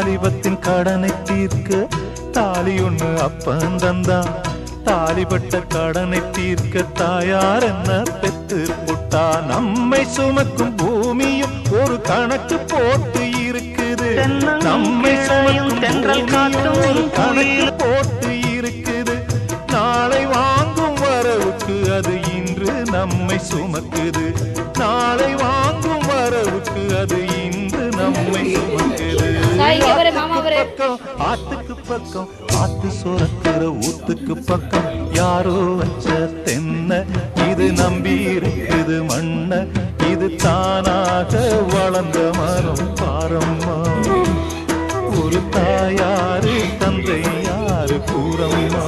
வாலிபத்தின் கடனை தீர்க்க தாலி ஒண்ணு அப்பன் தந்தான். தாலிபட்ட கடனை தீர்க்க தாயார் என்ன பெத்து புட்டா. நம்மை சுமக்கும் பூமியும் ஒரு கணக்கு போட்டு இருக்குது. நம்மை சுமக்கும் பூமியும் கணக்கு போட்டு இருக்குது. நாளை வாங்கும் வரவுக்கு அது இன்று நம்மை சுமக்குது. நாளை வாங்கும் வரவுக்கு அது இன்று நம்மை சுமக்குது. ஆத்துக்கு பக்கம் ஆத்து சுரக்கிற ஊத்துக்கு பக்கம் யாரோ வச்ச தென்ன இது நம்பி இருக்குது மண்ண. இது தானாக வளர்ந்த மரம் பாரம்மா. ஒரு தாயாரு தந்தை யாரு கூறம்மா.